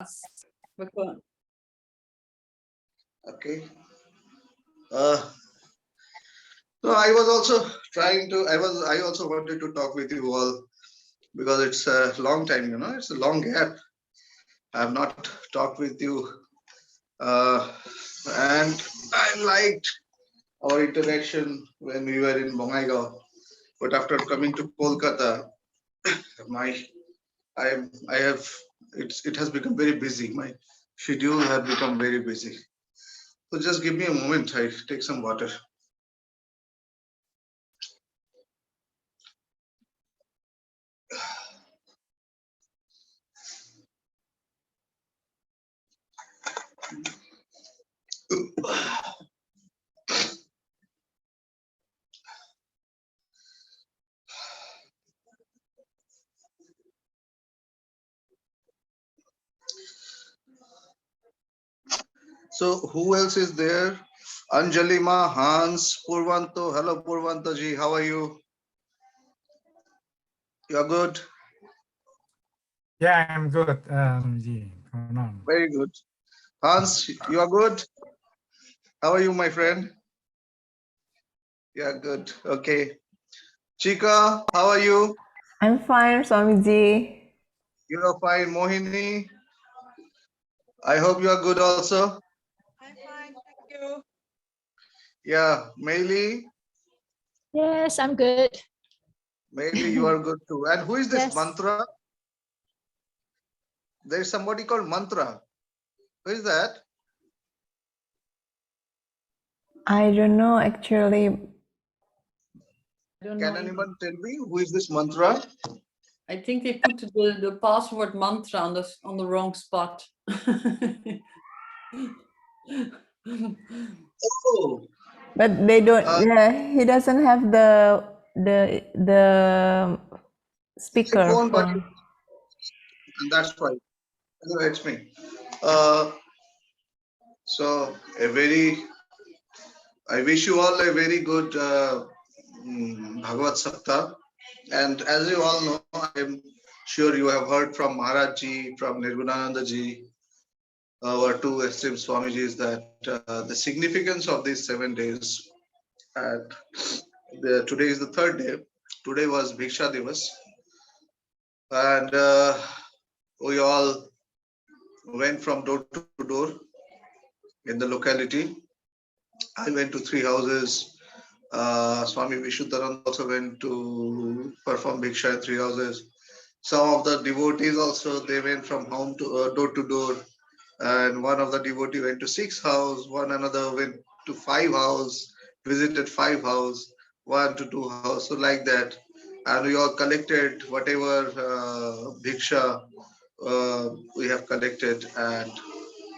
Bhagavn. Okay. So I was also I also wanted to talk with you all because it's a long time, it's a long gap. I have not talked with you. And I liked our interaction when we were in Bongaigaon. But after coming to Kolkata, my I have it has become very busy. My schedule has become very busy. So just give me a moment. I take some water. So who else is there? Anjalima, Hans, Purvanto. Hello, Purvanto ji. How are you? You are good. Yeah, I'm good. Ji, Very good. Hans, you are good. How are you, my friend? Yeah, good. Okay. Chika, how are you? I'm fine, Swamiji. You are fine. Mohini, I hope you are good also. I'm fine, thank you. Yeah, Meili, Yes, I'm good. Meili, you are good too. And who is this Yes. mantra? There is somebody called Mantra. Who is that? I don't know actually. I don't Can know. anyone tell me who is this Mantra? I think they put the password mantra on the wrong spot. Oh, But they don't. Yeah, he doesn't have the speaker phone, but phone. that's why. Anyway, it's me. Uh, so I wish you all a very good Bhagavad Sapta. And as you all know, I am sure you have heard from Maharaj Ji, from Nirgunananda Ji, our two esteemed Swamijis, that the significance of these 7 days. And today is the third day. Today was Bhiksha Divas. And we all went from door to door in the locality. I went to 3 houses. Swami Vishuddhananda also went to perform Bhiksha in 3 houses. Some of the devotees also, they went from home to door to door. And one of the devotee went to 6 house, one another went to 5 house, visited 5 house, 1 to 2 house, so like that. And we all collected whatever bhiksha we have collected, and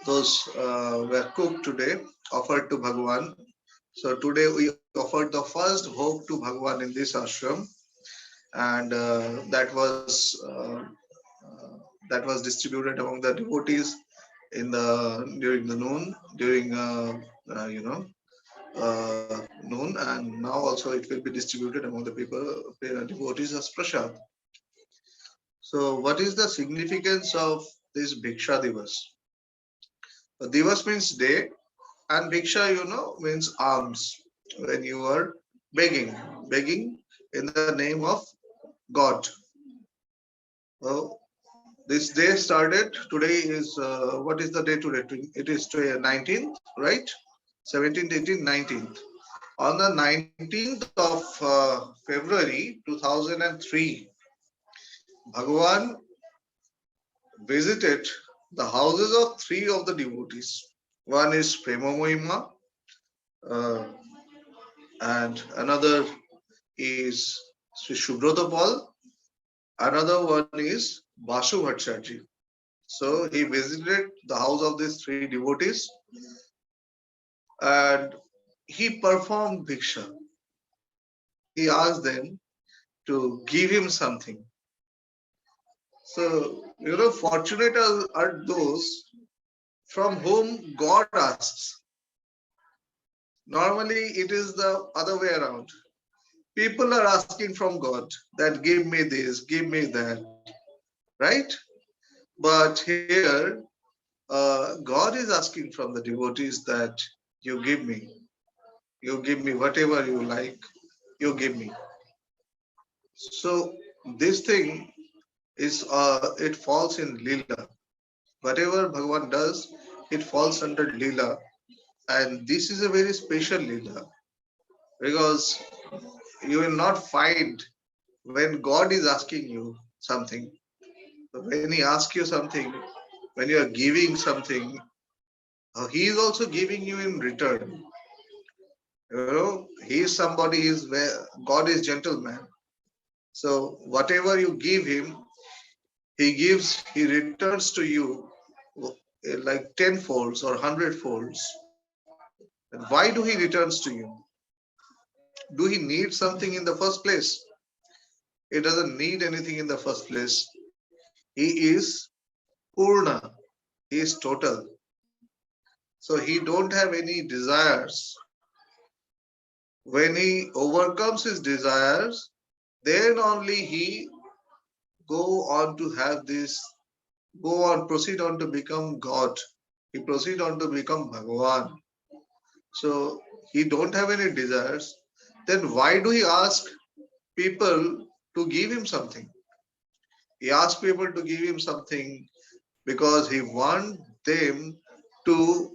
those were cooked today, offered to Bhagwan. So today we offered the first bhog to Bhagwan in this ashram, and that was distributed among the devotees in during the noon, during noon, and now also it will be distributed among the people, devotees as prasad. So what is the significance of this Bhiksha Divas? Divas means day, and Bhiksha, means alms. When you are begging in the name of God. Well, this day started. Today is what is the day today? It is 19th, right? 17th, 18th, 19th. On the 19th of February 2003, Bhagavan visited the houses of 3 of the devotees. One is Prema Mohima, and another is Sri Subhrata Pal. Another one is Basu Bhattacharya. So he visited the house of these 3 devotees, and he performed Bhiksha. He asked them to give him something. So, fortunate are those from whom God asks. Normally, it is the other way around. People are asking from God that give me this, give me that, right? But here, God is asking from the devotees that you give me whatever you like, you give me. So this thing is, it falls in Leela. Whatever Bhagavan does, it falls under Leela. And this is a very special Leela, because you will not find when God is asking you something. When He asks you something, when you are giving something, He is also giving you in return. You know, He is somebody, is where God is gentleman. So whatever you give Him, He returns to you like 10 folds or 100 folds. And why do He returns to you? Do He need something in the first place? He doesn't need anything in the first place. He is Purna. He is total. So He don't have any desires. When He overcomes His desires, then only He proceed on to become God. He proceed on to become Bhagavan. So He don't have any desires. Then why do He ask people to give Him something? He asks people to give Him something because He wants them to,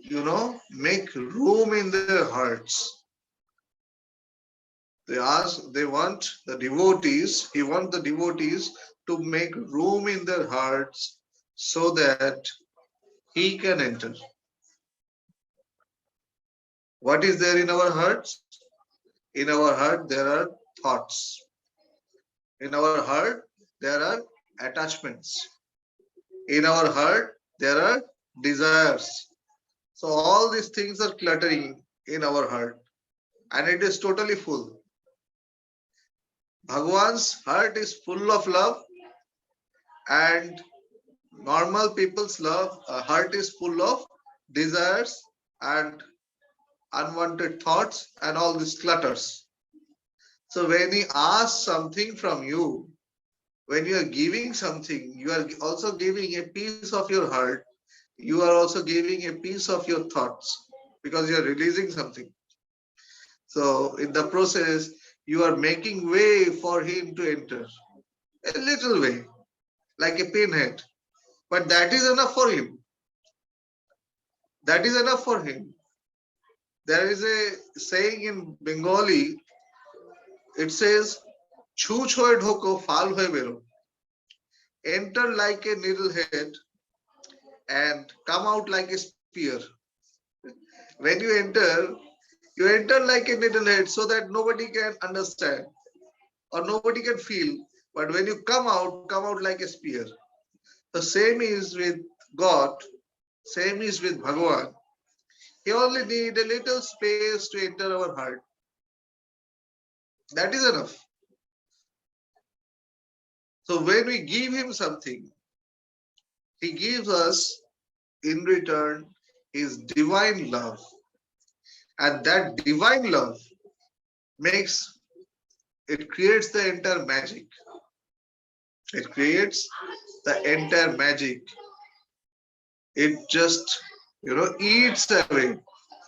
make room in their hearts. He wants the devotees to make room in their hearts so that He can enter. What is there in our hearts? In our heart, there are thoughts. In our heart, there are attachments. In our heart, there are desires. So all these things are cluttering in our heart, and it is totally full. Bhagwan's heart is full of love, and normal people's heart is full of desires and unwanted thoughts and all these clutters. So when He asks something from you, when you are giving something, you are also giving a piece of your heart. You are also giving a piece of your thoughts, because you are releasing something. So in the process, you are making way for Him to enter. A little way, like a pinhead. But that is enough for Him. That is enough for Him. There is a saying in Bengali, it says, Chu choy dhoko fal hoye bero. Enter like a needlehead and come out like a spear. When you enter like a needlehead so that nobody can understand or nobody can feel. But when you come out like a spear. The same is with God, same is with Bhagavan. He only need a little space to enter our heart. That is enough. So when we give Him something, He gives us in return His divine love. And that divine love creates the entire magic. It creates the entire magic. It just, eats away.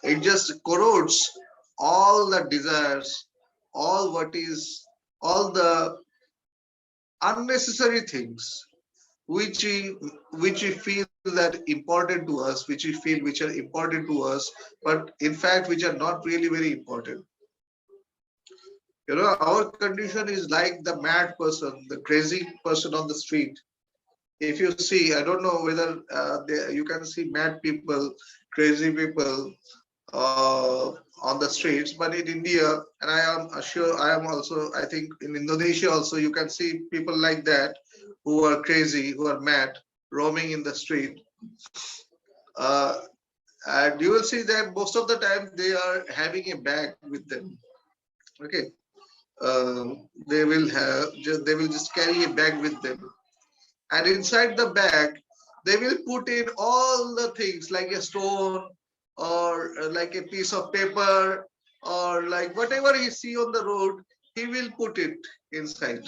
It just corrodes all the desires, all the unnecessary things which we feel that important to us, which are important to us, but in fact which are not really very important. Our condition is like the mad person, the crazy person on the street. If you see, I don't know whether you can see mad people, crazy people on the streets, but in India, and I think in Indonesia also, you can see people like that who are crazy, who are mad, roaming in the street. And you will see that most of the time they are having a bag with them. Okay. They will just carry a bag with them, and inside the bag they will put in all the things like a stone or like a piece of paper or like whatever he see on the road, he will put it inside.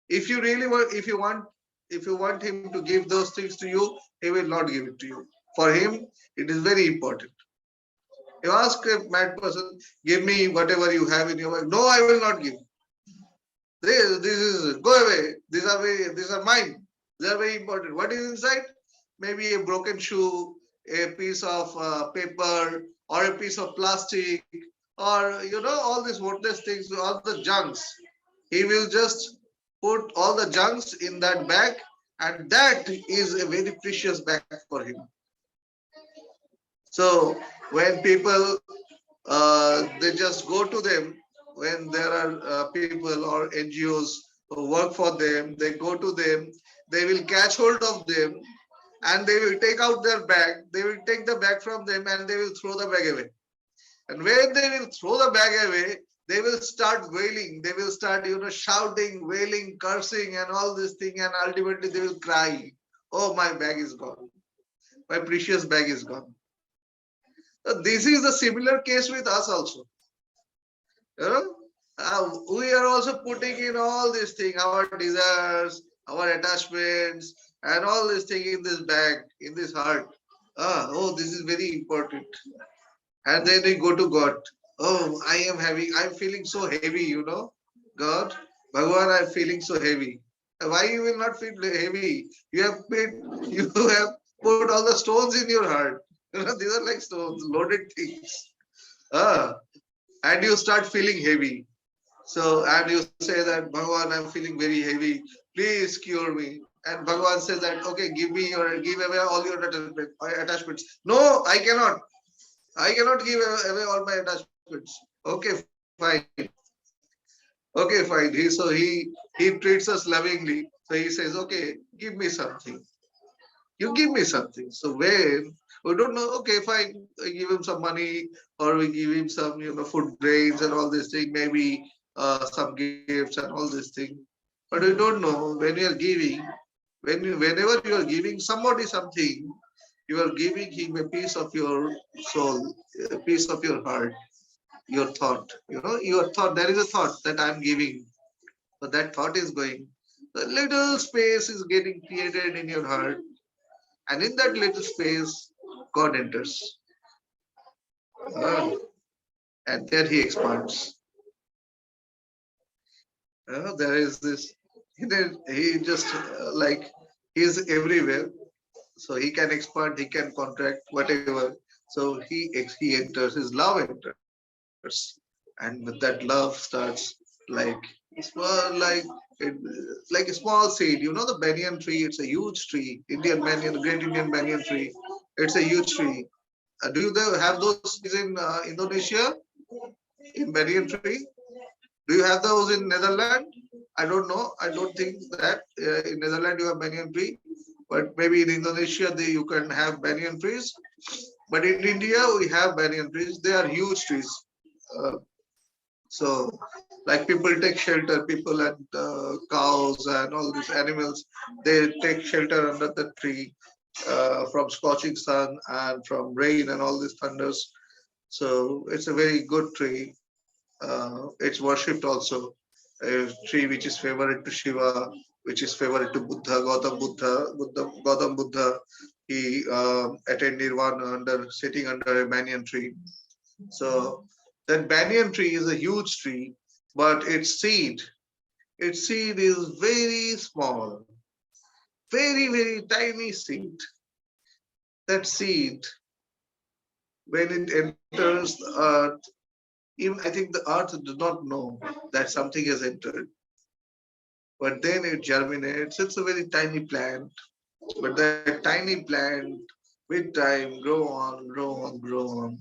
If you want if you want him to give those things to you, he will not give it to you. For him, it is very important. You ask a mad person, give me whatever you have in your bag. No, I will not give. This is go away. These are mine. They are very important. What is inside? Maybe a broken shoe, a piece of paper, or a piece of plastic, or all these worthless things, all the junks. He will just put all the junks in that bag, and that is a very precious bag for him. So when people they just go to them, when there are people or NGOs who work for them, they go to them, they will catch hold of them, and they will take out their bag, they will take the bag from them, and they will throw the bag away. And when they will throw the bag away, they will start wailing, they will start shouting, wailing, cursing, and all this thing, and ultimately they will cry, oh, my bag is gone, my precious bag is gone. So this is a similar case with us also. We are also putting in all these things, our desires, our attachments, and all these things in this bag, in this heart. Oh, this is very important. And then we go to God. Oh, I'm feeling so heavy, God, Bhagwan, I'm feeling so heavy. Why you will not feel heavy? You have put all the stones in your heart. These are like stones, loaded things. And you start feeling heavy. So, and you say that, Bhagwan, I'm feeling very heavy. Please cure me. And Bhagwan says that, okay, give away all your attachments. No, I cannot. I cannot give away all my attachments. Okay, fine. Okay, fine. He treats us lovingly. So he says, okay, give me something. You give me something. So when we don't know, okay, fine, we give him some money, or we give him some, food grains and all this thing, maybe some gifts and all this thing. But we don't know when you are giving, whenever you are giving somebody something, you are giving him a piece of your soul, a piece of your heart, your thought. Your thought, there is a thought that I am giving, but that thought is going. The little space is getting created in your heart. And in that little space, God enters. And there he expands. There is this, he just he is everywhere. So he can expand, he can contract, whatever. So he enters, his love enters. And with that love starts like a small seed. The banyan tree, it's a huge tree. Indian banyan, the great Indian banyan tree. It's a huge tree. Do you have those trees in Indonesia? In banyan tree? Do you have those in Netherlands? I don't know. I don't think that in Netherlands you have banyan tree. But maybe in Indonesia you can have banyan trees. But in India we have banyan trees. They are huge trees. So, like people take shelter, people and cows and all these animals, they take shelter under the tree from scorching sun and from rain and all these thunders. So it's a very good tree. It's worshipped also. A tree which is favorite to Shiva, which is favorite to Buddha, Gautam Buddha. He attained Nirvana sitting under a banyan tree. So that banyan tree is a huge tree, but its seed is very small, very, very tiny seed. That seed, when it enters the earth, even I think the earth does not know that something has entered. But then it germinates. It's a very tiny plant. But that tiny plant, with time, grow on.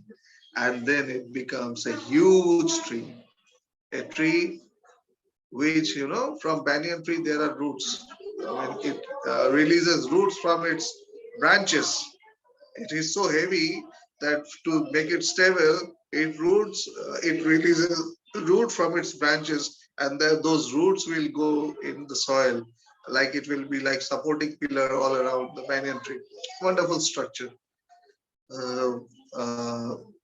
And then it becomes a huge tree. A tree which, from banyan tree, there are roots. When it releases roots from its branches, it is so heavy that to make it stable, it releases root from its branches, and then those roots will go in the soil, like it will be like supporting pillar all around the banyan tree. Wonderful structure.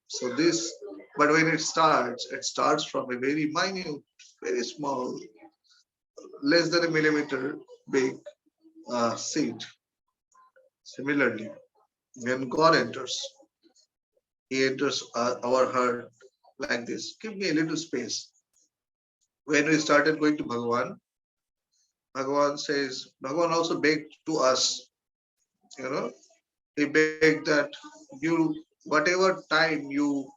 So this, but when it starts from a very minute, very small, less than a millimeter big, seat. Similarly, when God enters, He enters our heart like this. Give me a little space. When we started going to Bhagwan, Bhagwan says, Bhagwan also begged to us, you know, he begged that you, whatever time you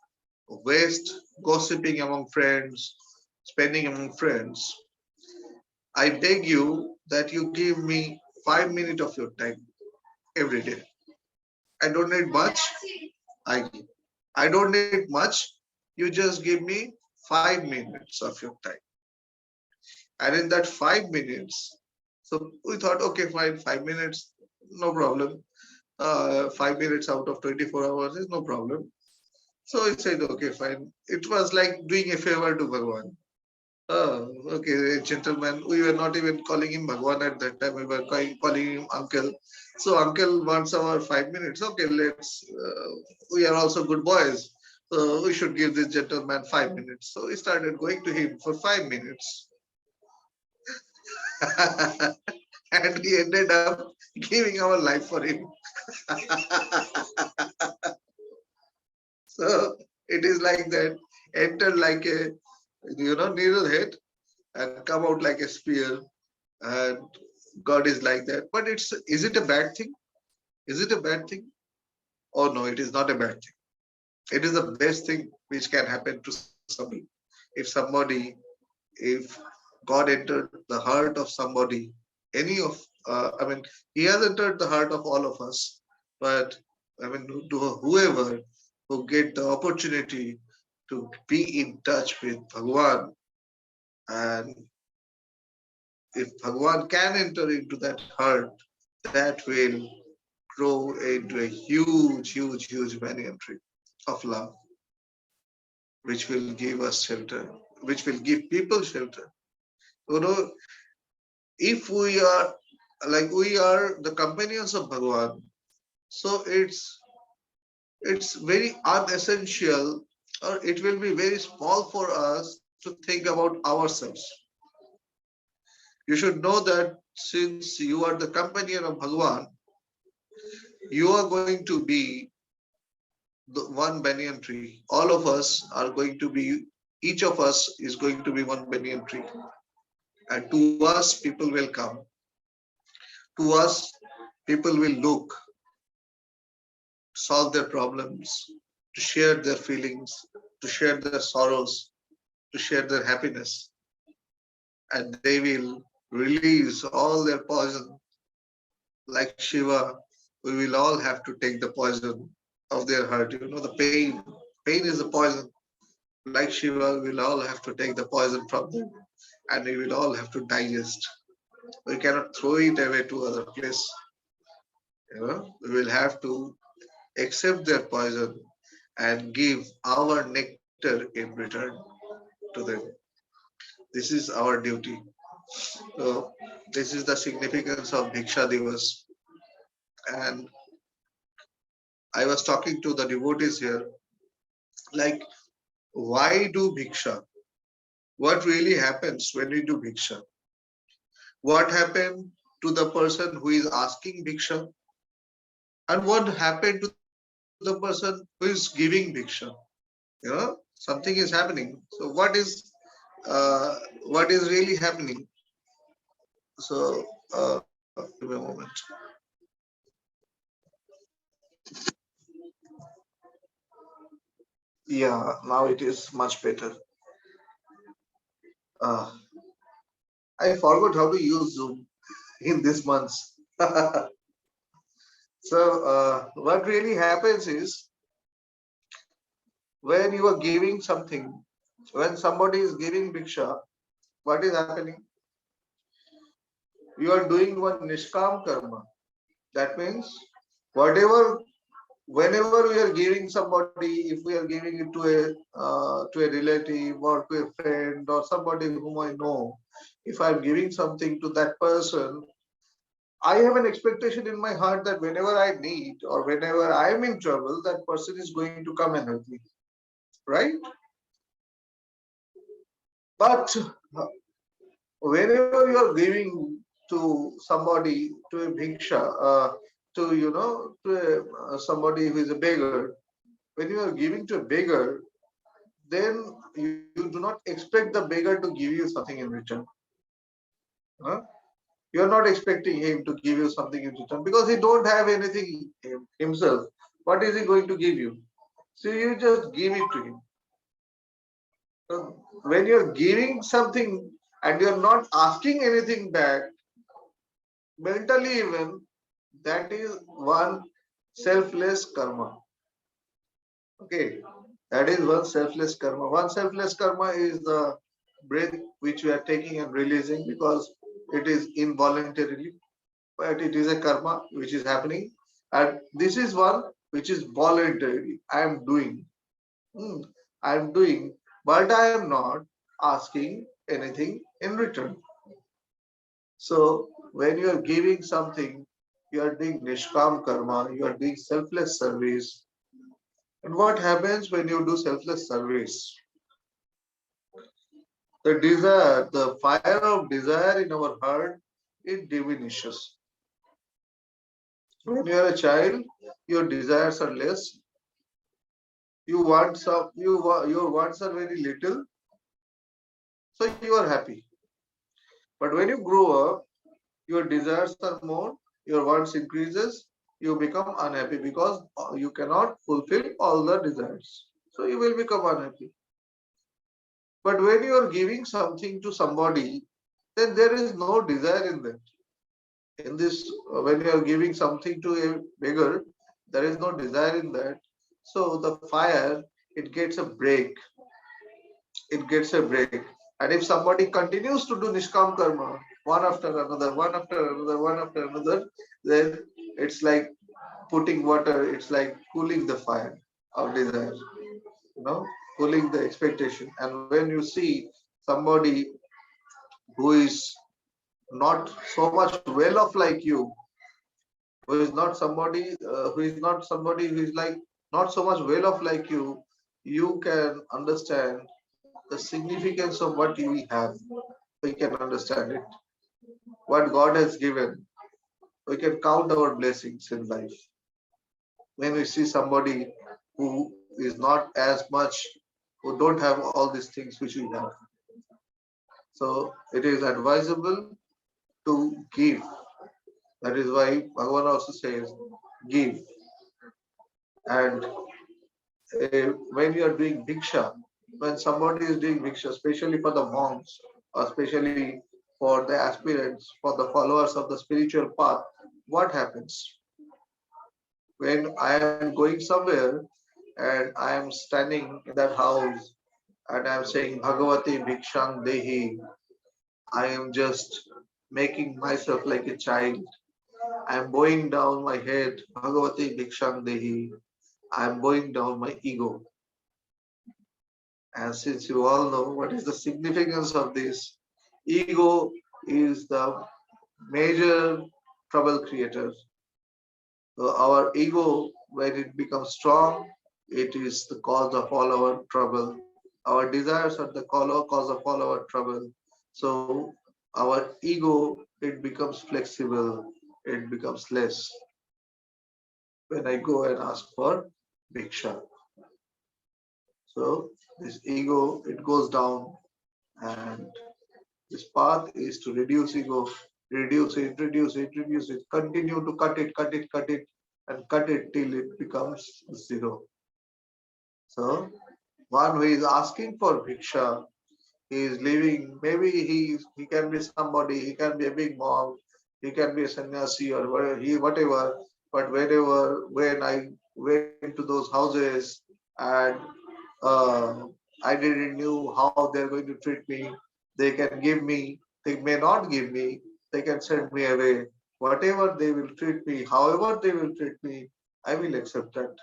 waste gossiping among friends, spending among friends, I beg you that you give me 5 minutes of your time every day. I don't need much. I I don't need much. You just give me 5 minutes of your time. And in that 5 minutes, so we thought, okay, fine, 5 minutes, no problem. 5 minutes out of 24 hours is no problem. So he said, okay, fine. It was like doing a favor to Bhagwan. Oh, okay, gentleman. We were not even calling him Bhagwan at that time. We were calling him uncle. So uncle wants our 5 minutes. Okay, let's. We are also good boys. So we should give this gentleman 5 minutes. So we started going to him for 5 minutes. And we ended up giving our life for him. So it is like that. Enter like a, needle head and come out like a spear. And God is like that. But is it a bad thing? Is it a bad thing? Oh no, it is not a bad thing. It is the best thing which can happen to somebody. If God entered the heart of somebody, any of, He has entered the heart of all of us. But to whoever who get the opportunity to be in touch with Bhagwan, and if Bhagwan can enter into that heart, that will grow into a huge, huge, huge banyan tree of love, which will give us shelter, which will give people shelter. If we are the companions of Bhagwan, so it's very unessential, or it will be very small for us to think about ourselves. You should know that since you are the companion of Bhagwan, you are going to be the one banyan tree. All of us are going to be, each of us is going to be one banyan tree. And to us, people will come. To us, people will look, solve their problems, to share their feelings, to share their sorrows, to share their happiness. And they will release all their poison. Like Shiva, we will all have to take the poison of their heart. The pain. Pain is the poison. Like Shiva, we will all have to take the poison from them. And we will all have to digest. We cannot throw it away to other place. We will have to accept their poison and give our nectar in return to them. This is our duty. So this is the significance of Bhiksha Divas. And I was talking to the devotees here, like, why do Bhiksha? What really happens when we do Bhiksha? What happened to the person who is asking Bhiksha? And what happened to the person who is giving Bhiksha? Something is happening. So what is really happening? So give me a moment. Yeah, now it is much better. I forgot how to use Zoom in this month. So what really happens is, when you are giving something, when somebody is giving Bhiksha, what is happening? You are doing one Nishkam Karma. That means whenever we are giving somebody, if we are giving it to a relative or to a friend or somebody whom I know, if I am giving something to that person, I have an expectation in my heart that whenever I need or whenever I am in trouble, that person is going to come and help me, right? But whenever you are giving to somebody, to a bhiksha, to somebody who is a beggar, when you are giving to a beggar, then you do not expect the beggar to give you something in return. Huh? You are not expecting him to give you something in return because he don't have anything himself. What is he going to give you? So you just give it to him. So when you're giving something and you're not asking anything back, mentally even, that is one selfless karma. Okay, that is one selfless karma. One selfless karma is the breath which we are taking and releasing because it is involuntarily, but it is a karma which is happening. And this is one which is voluntarily. I am doing. I am doing, but I am not asking anything in return. So when you are giving something, you are doing nishkam karma, you are doing selfless service. And what happens when you do selfless service? The desire, the fire of desire in our heart, it diminishes. When you are a child, your desires are less. You want some, your wants are very little, so you are happy. But when you grow up, your desires are more, your wants increases, you become unhappy because you cannot fulfill all the desires. So you will become unhappy. But when you are giving something to somebody, then there is no desire in that. In this, when you are giving something to a beggar, there is no desire in that. So the fire, it gets a break. It gets a break. And if somebody continues to do nishkam karma, one after another, one after another, one after another, then it's like putting water, it's like cooling the fire of desire, cooling the expectation. And when you see somebody who is not so much well off like you, who is not somebody, who is like not so much well off like you can understand the significance of what we have. We can understand it. What God has given, we can count our blessings in life. When we see somebody who is not as much, who don't have all these things which we have. So it is advisable to give. That is why Bhagavn also says, give. And when you are doing bhiksha, when somebody is doing bhiksha, especially for the monks, or especially for the aspirants, for the followers of the spiritual path, what happens? When I am going somewhere and I am standing in that house and I am saying Bhagavati Bhikshang Dehi, I am just making myself like a child. I am bowing down my head, Bhagavati Bhikshang Dehi. I am bowing down my ego. And since you all know what is the significance of this, ego is the major trouble creator. So our ego, when it becomes strong, it is the cause of all our trouble. Our desires are the cause of all our trouble. So our ego, it becomes flexible, it becomes less. When I go and ask for bhiksha. So this ego, it goes down, and this path is to reduce ego, reduce it, continue to cut it, and cut it till it becomes zero. So one who is asking for bhiksha, he is living, maybe he can be somebody, he can be a big monk, he can be a sannyasi or whatever, but when I went to those houses and I didn't know how they're going to treat me, they can give me, they may not give me, they can send me away. Whatever they will treat me, however they will treat me, I will accept that.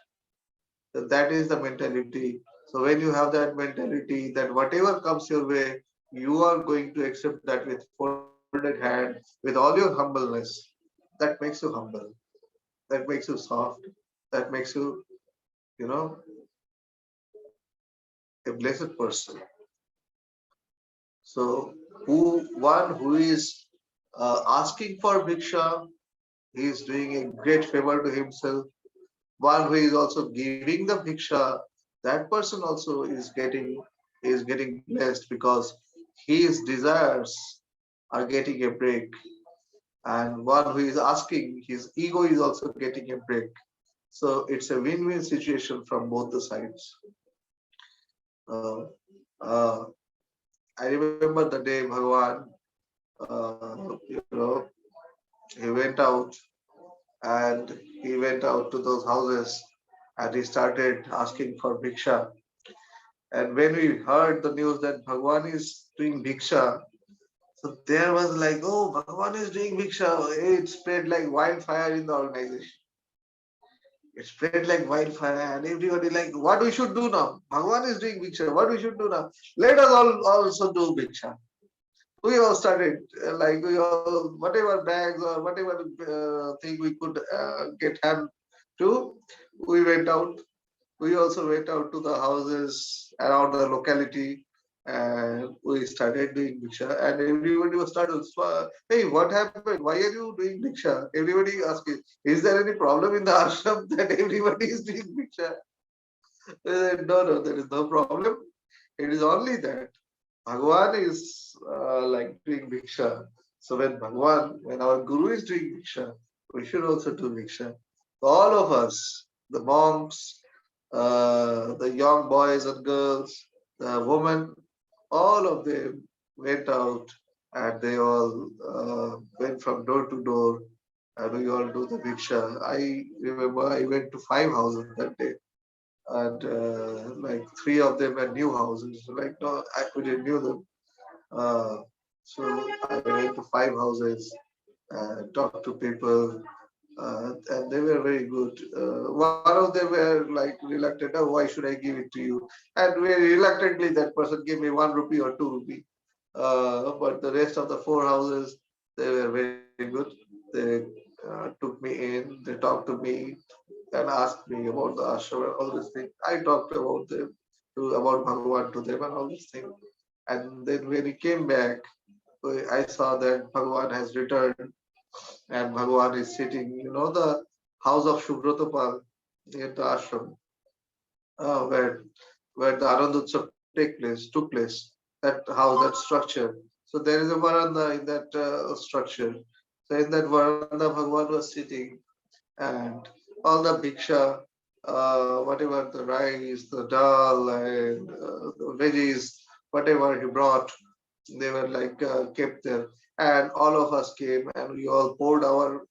So that is the mentality. So when you have that mentality that whatever comes your way, you are going to accept that with folded hand, with all your humbleness. That makes you humble. That makes you soft. That makes you, you know, a blessed person. So one who is asking for bhiksha, he is doing a great favor to himself. One who is also giving the bhiksha, that person also is getting blessed because his desires are getting a break. And one who is asking, his ego is also getting a break. So it's a win-win situation from both the sides. Uh, uh, I remember the day Bhagavan, he went out and he went out to those houses and he started asking for bhiksha. And when we heard the news that Bhagavan is doing bhiksha, so there was like, oh, Bhagavan is doing bhiksha. It spread like wildfire in the organization. It spread like wildfire, and everybody like, what we should do now? Bhagavan is doing bhiksha. What we should do now? Let us all also do bhiksha. We all started like we all whatever bags or whatever thing we could get hand to. We went out. We also went out to the houses around the locality and we started doing bhiksha. And everybody was started, hey, what happened? Why are you doing bhiksha? Everybody asking, is there any problem in the ashram that everybody is doing bhiksha? No, there is no problem. It is only that Bhagavan is like doing bhiksha. So when our Guru is doing bhiksha, we should also do bhiksha. All of us, the monks, the young boys and girls, the women, all of them went out and they all went from door to door and we all do the bhiksha. I remember I went to 5 houses that day and like 3 of them were new houses. Like no, we didn't knew them. So I went to 5 houses, talked to people, and they were very good. One of them were like reluctant. Oh, why should I give it to you? And very reluctantly, that person gave me 1 rupee or 2 rupee. But the rest of the 4 houses, they were very good. They took me in. They talked to me and asked me about the ashram and all these things. I talked about them, about Bhagavan to them and all these things. And then when he came back, I saw that Bhagavan has returned and Bhagavan is sitting, the house of Shubratapal near the ashram, where the Ananda Utsav took place, that house, that structure. So there is a veranda in that structure. So in that veranda, Bhagavan was sitting and all the bhiksha, whatever the rice, the dal, and the veggies, whatever he brought, they were like kept there. And all of us came and we all poured our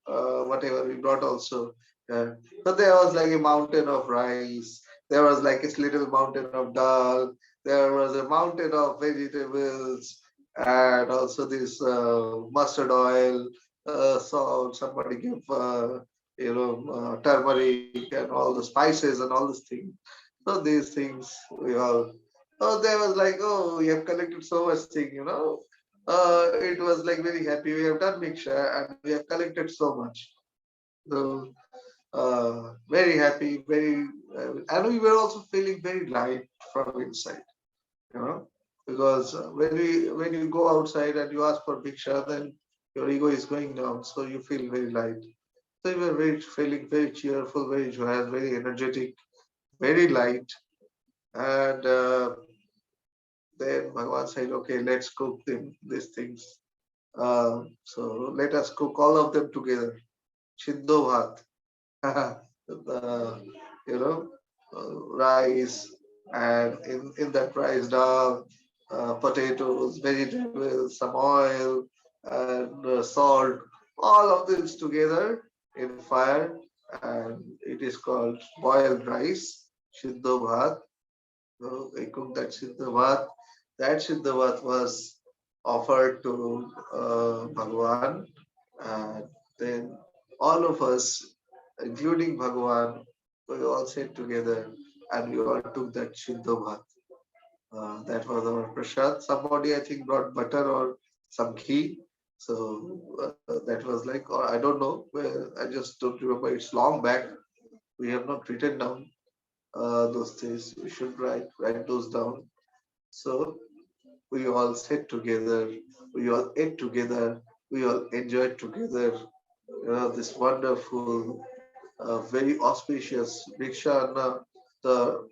whatever we brought also. Uh, so there was like a mountain of rice, there was like a little mountain of dal, there was a mountain of vegetables, and also this mustard oil, salt, somebody gave turmeric and all the spices and all these things. So these things we all. Oh, they was like, oh, we have collected so much thing. It was like very happy. We have done mixture and we have collected so much. So very happy, and we were also feeling very light from inside. You know, because when you go outside and you ask for bhiksha, then your ego is going down, so you feel very light. So we were feeling very cheerful, very joyous, very energetic, very light. And then Bhagavan said, okay, let's cook these things. So let us cook all of them together. Chindo bhat. the, rice, and in that rice dal, potatoes, vegetables, some oil, and salt, all of this together in fire, and it is called boiled rice, Siddho Bhat. So I cooked that Siddho Bhat. That Siddho Bhat was offered to Bhagavan, and then all of us, including Bhagavan, we all sat together and we all took that Siddho Bhat. That was our prasad. Somebody, I think, brought butter or some ghee. So that was like, or I don't know, I just don't remember. It's long back. We have not written down those things. We should write those down. So we all sat together. We all ate together. we all enjoyed together. This wonderful, very auspicious Bhiksha Anna. The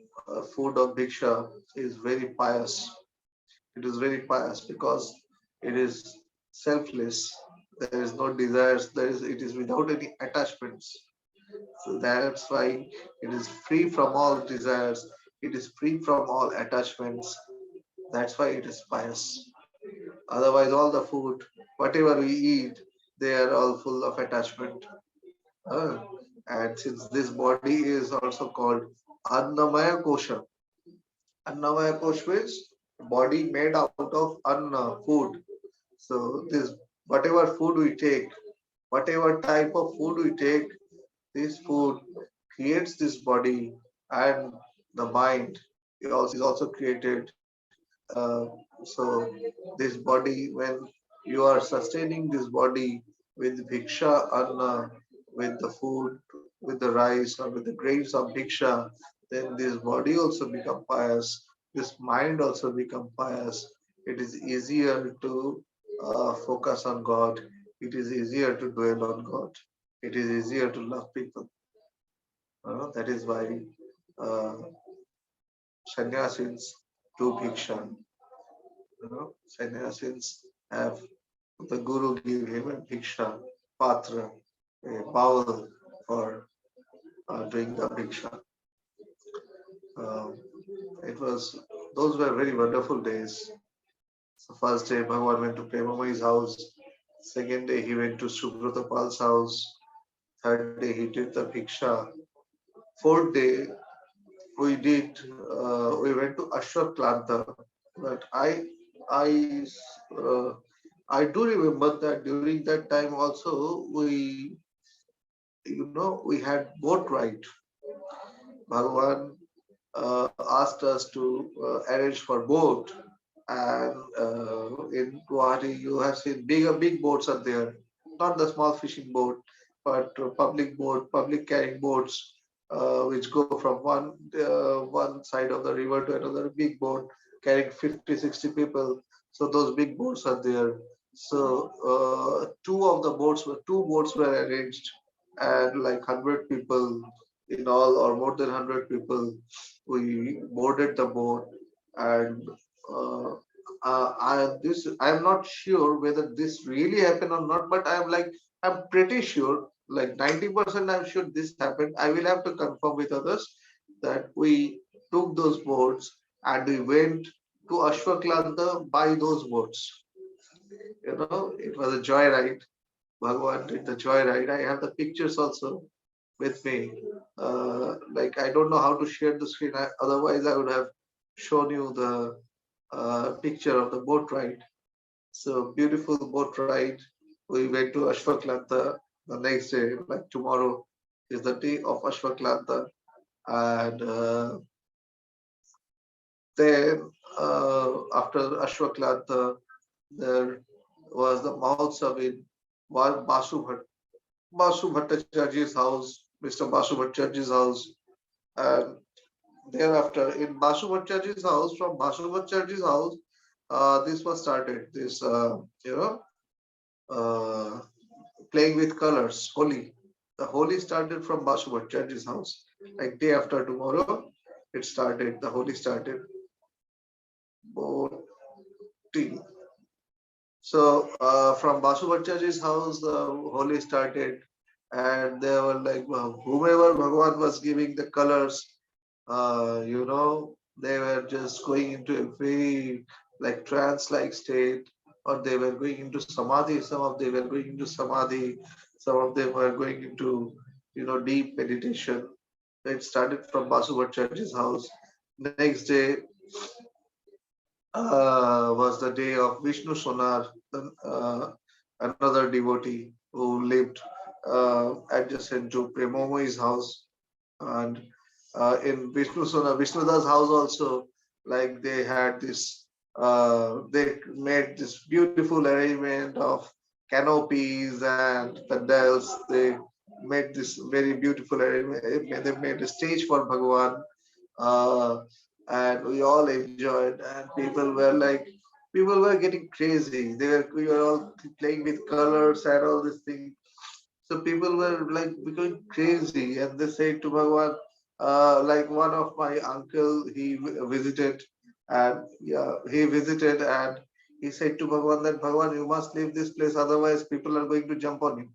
food of Bhiksha is very pious. It is very pious because it is selfless. There is no desires. It is without any attachments. So that's why it is free from all desires. It is free from all attachments. That's why it is pious. Otherwise, all the food, whatever we eat, they are all full of attachment. Uh, and since this body is also called Annamaya Kosha, Annamaya Kosha means body made out of Anna, food. So this whatever food we take, whatever type of food we take, this food creates this body, and the mind is also created. Uh, so this body, when you are sustaining this body with bhiksha anna, with the food, with the rice or with the grains of bhiksha, then this body also become pious. This mind also become pious. It is easier to focus on God. It is easier to dwell on God. It is easier to love people. That is why uh, sannyasins do bhiksha. Sannyasins have the Guru give him a bhiksha patra, a bowl for doing the bhiksha. It was those were very wonderful days. So first day Bhagavan went to Premamai's house. Second day he went to Subratapal's house. Third day he did the bhiksha. Fourth day we went to Ashwaklanta. But I uh, I do remember that during that time also we had boat ride. Bhagavan asked us to arrange for boat, and in Guwahati you have seen big boats are there, not the small fishing boat, but public carrying boats, which go from one side of the river to another, big boat carrying 50-60 people. So those big boats are there. So two boats were arranged, and like 100 people in all, or more than 100 people, we boarded the boat. And uh, I am not sure whether this really happened or not, but I'm pretty sure, like 90% I'm sure this happened. I will have to confirm with others that we took those boats and we went to Ashwaklanta by those boats. It was a joyride. Bhagavan did the joyride. I have the pictures also with me. Like I don't know how to share the screen. Otherwise, I would have shown you the picture of the boat ride. So beautiful boat ride. We went to Ashwaklanta the next day, like tomorrow is the day of Ashwaklanta, and then after Ashwaklanta, there was the Mahotsav in Basu Bhattacharya's house, Mr. Basu Bhattacharya's house, and thereafter in Basu Bhattacharya's house, from Basu Bhattacharya's house, this was started. This uh, playing with colors, Holi. The Holi started from Basu Bhattacharya's house. Like day after tomorrow, it started. The Holi started. Boating. So from Basu Bhattacharya's house, the Holi started, and they were like, well, whomever Bhagavan was giving the colors, they were just going into a very like trance-like state, or they were going into samadhi. Some of them were going into samadhi. Some of them were going into deep meditation. It started from Basu Bhattacharya's house. Next day was the day of Vishnu Sonar, another devotee who lived adjacent to Premomoi's house. And in Vishnuda's house also, like they had this, they made this beautiful arrangement of canopies and pandals. They made this very beautiful arrangement. They made a stage for Bhagavan, and we all enjoyed. And people were like people were getting crazy. We were all playing with colors and all these things. So people were like becoming crazy, and they said to Bhagavan, like one of my uncle, he visited, and yeah, he visited, and he said to Bhagavan that Bhagavan, you must leave this place, otherwise people are going to jump on you.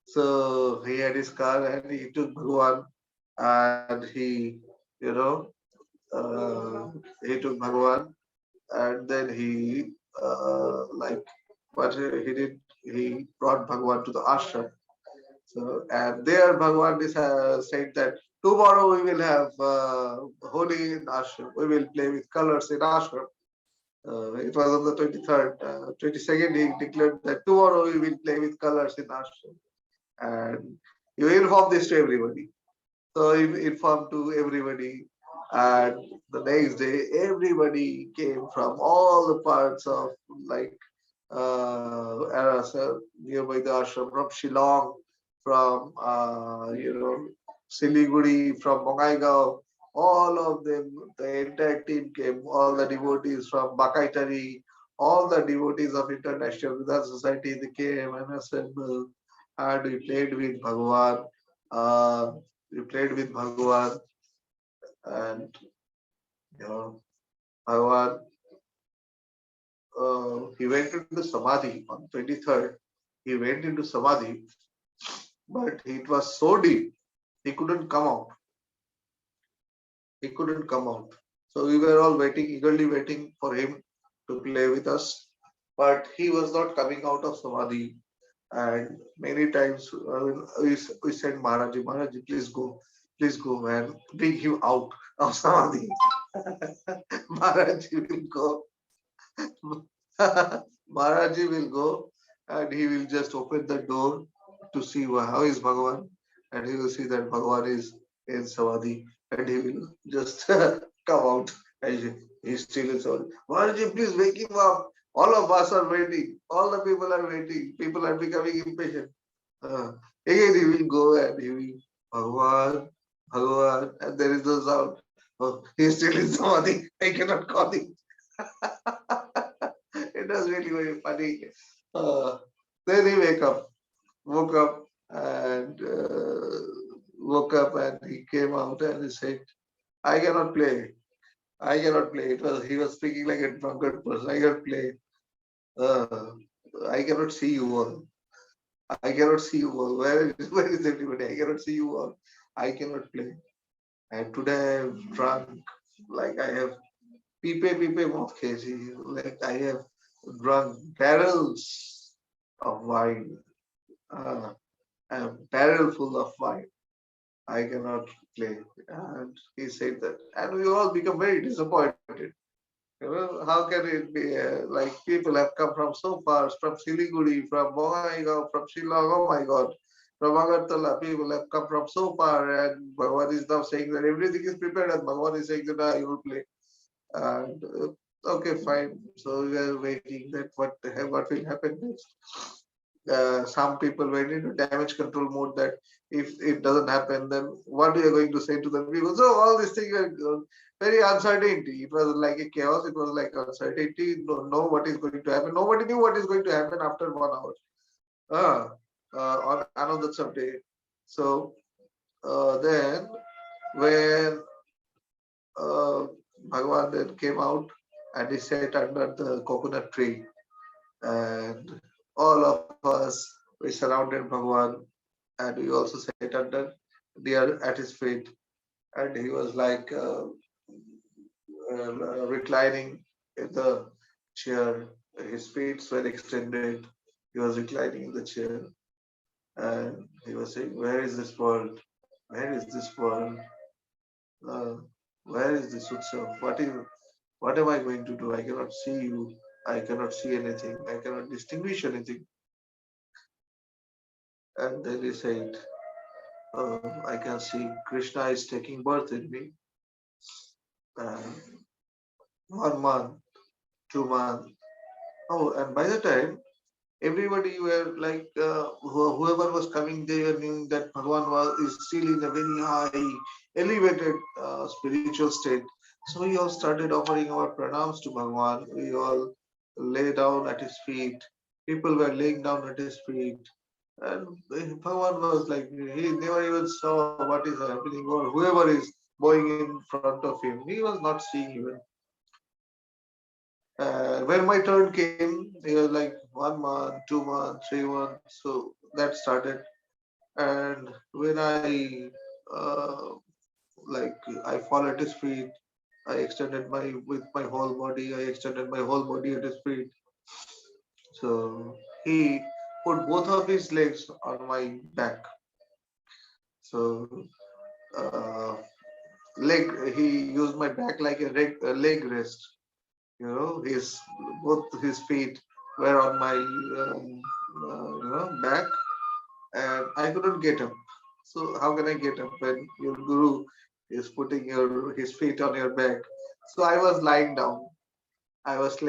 So he had his car and he took Bhagavan, and he took Bhagavan, and then he like what he did, he brought Bhagavan to the ashram. So, and there Bhagavan is said that tomorrow we will have Holi in ashram. We will play with colors in ashram. It was on the 23rd, 22nd. He declared that tomorrow we will play with colors in ashram, and he informed this to everybody. So he informed to everybody, and the next day everybody came from all the parts of like nearby the ashram, from Shillong, from Siliguri, from Bongaigaon, all of them, the entire team came, all the devotees from Bakaitari, all the devotees of International Vedanta Society, they came and assembled, and we played with Bhagavan. We played with Bhagavan, and Bhagavan, he went into Samadhi on 23rd. He went into Samadhi, but it was so deep, he couldn't come out. He couldn't come out. So we were all waiting, eagerly waiting for him to play with us, but he was not coming out of Samadhi. And many times we said, Maharaji, please go and bring him out of Samadhi. Maharaji will go. Maharaji will go, and he will just open the door to see how is Bhagavan, and he will see that Bhagavan is in Samadhi, and he will just come out, and he's still in Samadhi. Maharaji, please wake him up. All of us are waiting. All the people are waiting. People are becoming impatient. Again he will go and he will, Bhagavan, and there is no sound. Oh, he's still in Samadhi. I cannot call him. It was really very funny. Then he woke up and he came out and he said, I cannot play. He was speaking like a drunkard person. I cannot play. I cannot see you all. Where is everybody? I cannot see you all. I cannot play. And today I have drunk, like I have mouth crazy. Like I have drunk barrels of wine. A barrel full of wine. I cannot play. And he said that. And we all become very disappointed. How can it be like people have come from so far, from Siliguri, from Bongaigaon, from Shillong, oh my God, from Agartala, people have come from so far, and Bhagavan is now saying that everything is prepared, and Bhagavan is saying that you will play. And okay, fine. So we are waiting that what will happen next. Some people went into damage control mode, that if it doesn't happen, then what we are going to say to the people. So all these things are very uncertainty. It was like a chaos. It was like uncertainty. Don't know what is going to happen. Nobody knew what is going to happen after 1 hour. On Ananda Utsav day. So then when Bhagavan then came out and he sat under the coconut tree, and all of us, we surrounded Bhagavan, and we also sat under there at his feet, and he was like reclining in the chair. His feet were extended. He was reclining in the chair, and he was saying, "Where is this world? Where is this world? Where is this Utsav? What am I going to do? I cannot see you. I cannot see anything. I cannot distinguish anything." And then he said, I can see Krishna is taking birth in me. 1 month, 2 months. Oh, and by the time, everybody were like, whoever was coming, they were knowing that Bhagavan is still in a very high, elevated spiritual state. So we all started offering our pranams to Bhagwan. We all lay down at his feet. People were laying down at his feet. And Bhagwan was like, he never even saw what is happening or whoever is going in front of him. He was not seeing even. When my turn came, it was like 1 month, 2 months, 3 months. So that started. And when like I fall at his feet, I extended with my whole body. I extended my whole body at his feet. So he put both of his legs on my back. So uh, he used my back like a leg rest. His both his feet were on my back, and I couldn't get up. So how can I get up when your guru is putting his feet on your back? So I was lying down. I was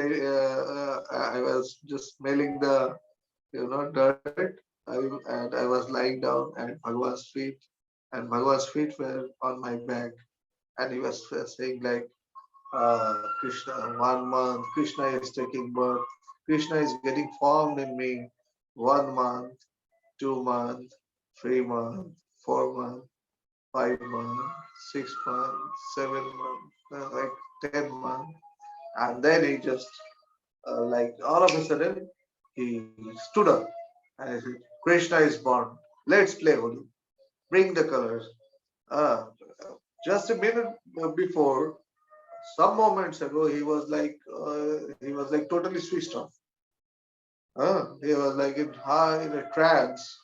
just smelling the dirt, and I was lying down at Bhagwan's feet, and Bhagwan's feet were on my back, and he was saying like, Krishna, 1 month, Krishna is taking birth, Krishna is getting formed in me, 1 month, 2 months, 3 months, 4 months, 5 months, 6 months, 7 months, like 10 months, and then he just like all of a sudden he stood up and he said, Krishna is born. Let's play Holi. Bring the colors. Uh, just a minute before, some moments ago, he was like totally switched off. He was like in a trance,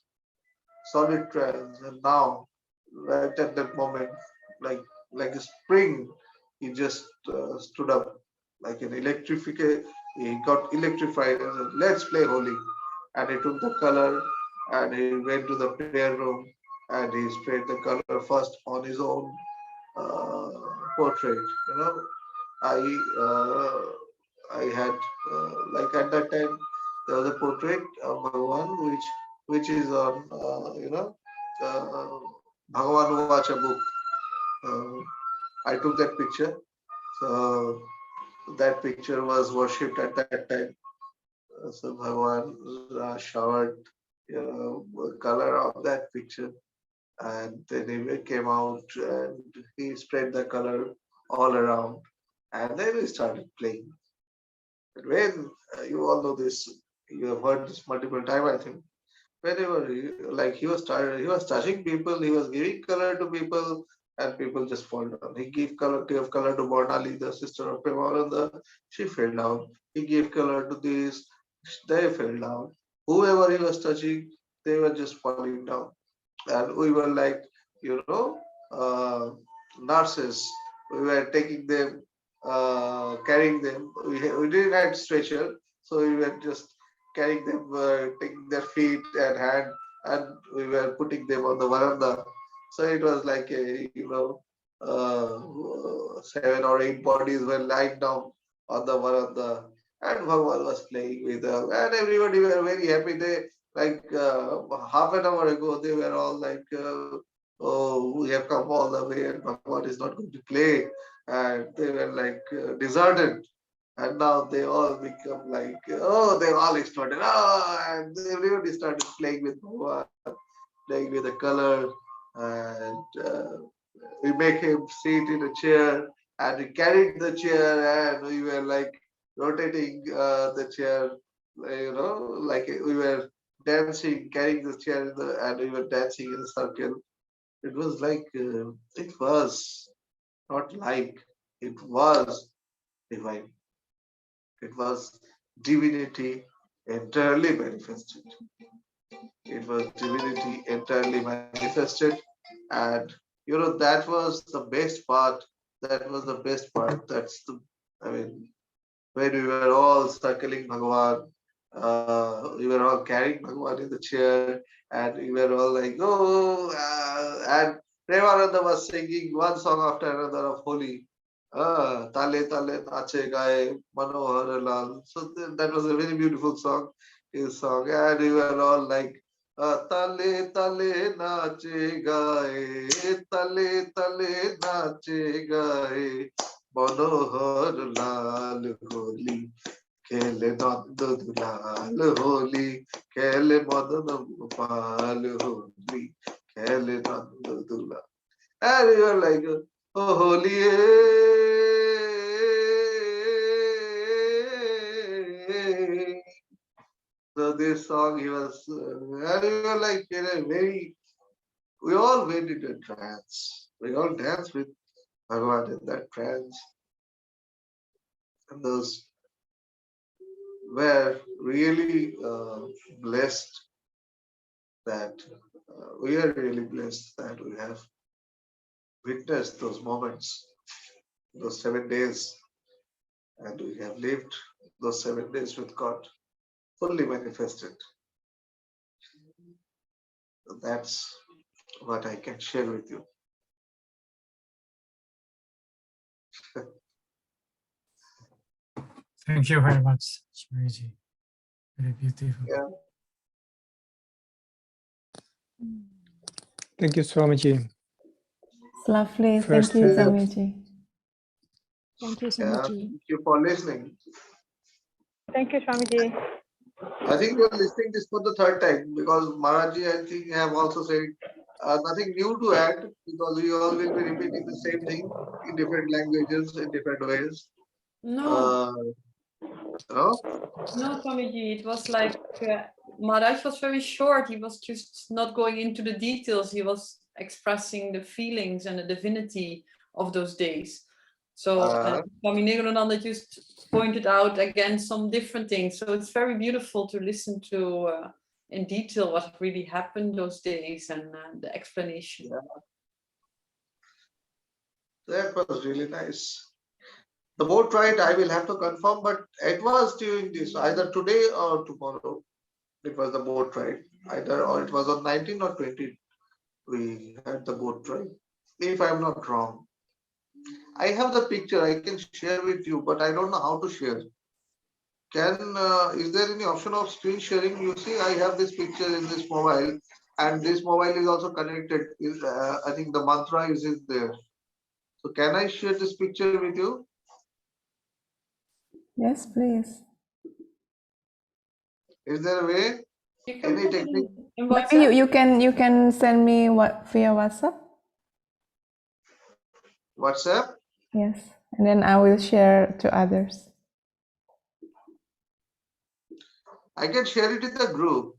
solid trance, and now, right at that moment, like like a spring, he just stood up like an electrification. He got electrified and said, "Let's play Holi." And he took the color and he went to the prayer room and he sprayed the color first on his own uh, portrait. I uh, I had like at that time there was a portrait of Bhagavan which is on uh, Bhagavan Vacha book. Uh, I took that picture. So that picture was worshipped at that time. So Bhagavan showered color of that picture, and then he came out and he spread the color all around, and then we started playing. But when you all know this, you have heard this multiple times, I think. Whenever he was touching people, he was giving color to people, and people just fall down. He gave color to Bornali, the sister of Premananda, she fell down. He gave color to this, they fell down. Whoever he was touching, they were just falling down. And we were like, you know, uh, nurses. We were taking them, carrying them. We didn't have stretcher, so we were just carrying them, taking their feet and hand, and we were putting them on the veranda. So it was like uh, 7 or 8 bodies were lying down on the veranda, and Bhagwan was playing with them, and everybody were very happy. They like half an hour ago, they were all like, "Oh, we have come all the way, and Bhagwan is not going to play," and they were like deserted. And now they all become like, oh, they all exploded. Oh, and everybody started playing with Bhagwan, playing with the color, and we make him sit in a chair, and we carried the chair, and we were like rotating the chair, like we were dancing, carrying the chair, and we were dancing in a circle. It was like, it was not like, it was divine. It was divinity entirely manifested. It was divinity entirely manifested. And that was the best part. That was the best part. I mean, when we were all circling Bhagavan, we were all carrying Bhagavan in the chair, and we were all like, oh, and Premananda was singing one song after another of Holi. Tale Tale Nache Gaye Manohar Lal. So that was a very beautiful song, his song, and we were all like, Tale Tale Nache Gaye, Tale Tale Nache Gaye. Manohar Lal Holi, Khele Nand Dulal Holi, Khele Madan Gopal Holi, Khele Nand Dulal. And you are like, oh, holy. So this song he was, and we were like in a very, we all went into a trance. We all danced with Bhagavan in that trance. And those were really blessed that we are really blessed that we have witnessed those moments, those 7 days, and we have lived those 7 days with God, fully manifested. That's what I can share with you. Thank you very much, Swamiji. Very beautiful. Yeah. Thank you, Swamiji. It's lovely. First, Thank you, Swamiji. Thank you, Yeah, Swamiji. thank you for listening. Thank you, Swamiji. I think you are listening this for the 3rd time because Maharaji, I think, have also said nothing new to add because we all will be repeating the same thing in different languages, in different ways. No, No? no, Swamiji. It was like Maharaj was very short. He was just not going into the details. He was expressing the feelings and the divinity of those days. So Swami Nirvananda just pointed out again some different things. So it's very beautiful to listen to in detail what really happened those days and the explanation. Yeah. That was really nice. The boat ride, I will have to confirm, but it was during this, either today or tomorrow. It was the boat ride, either or it was on 19 or 20. We had the boat ride, if I'm not wrong. I have the picture, I can share with you, but I don't know how to share. Is there any option of screen sharing? You see, I have this picture in this mobile, and this mobile is also connected. I think the mantra is there. So can I share this picture with you? Yes, please. Is there a way? You can Any put it technique? in Maybe WhatsApp. you can send me via WhatsApp. WhatsApp? Yes, and then I will share to others. I can share it in the group.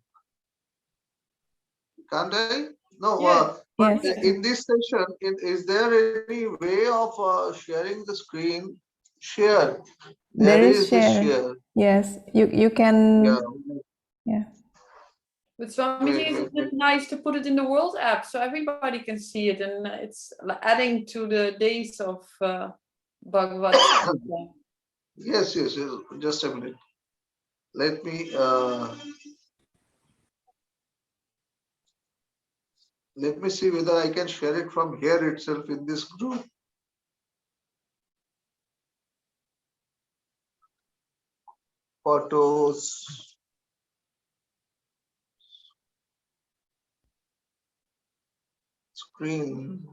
Can't I? No, Yes. but Yes. in this session, is there any way of sharing the screen? Share. There is this share. share. Yes, you can. Yeah. Yeah. But Swamiji, isn't it nice to put it in the World app so everybody can see it, and it's adding to the days of Bhagavad Gita. Yes. Just a minute. Let me see whether I can share it from here itself in this group. Photos. Screen.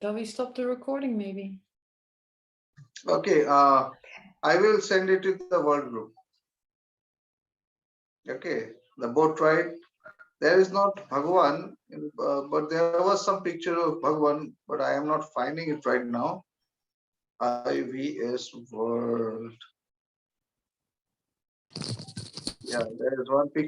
Shall we stop the recording maybe? Okay, I will send it to the world group. Okay, the boat ride. There is not Bhagwan, but there was some picture of Bhagwan, but I am not finding it right now. IVS World. Yeah, there is one picture.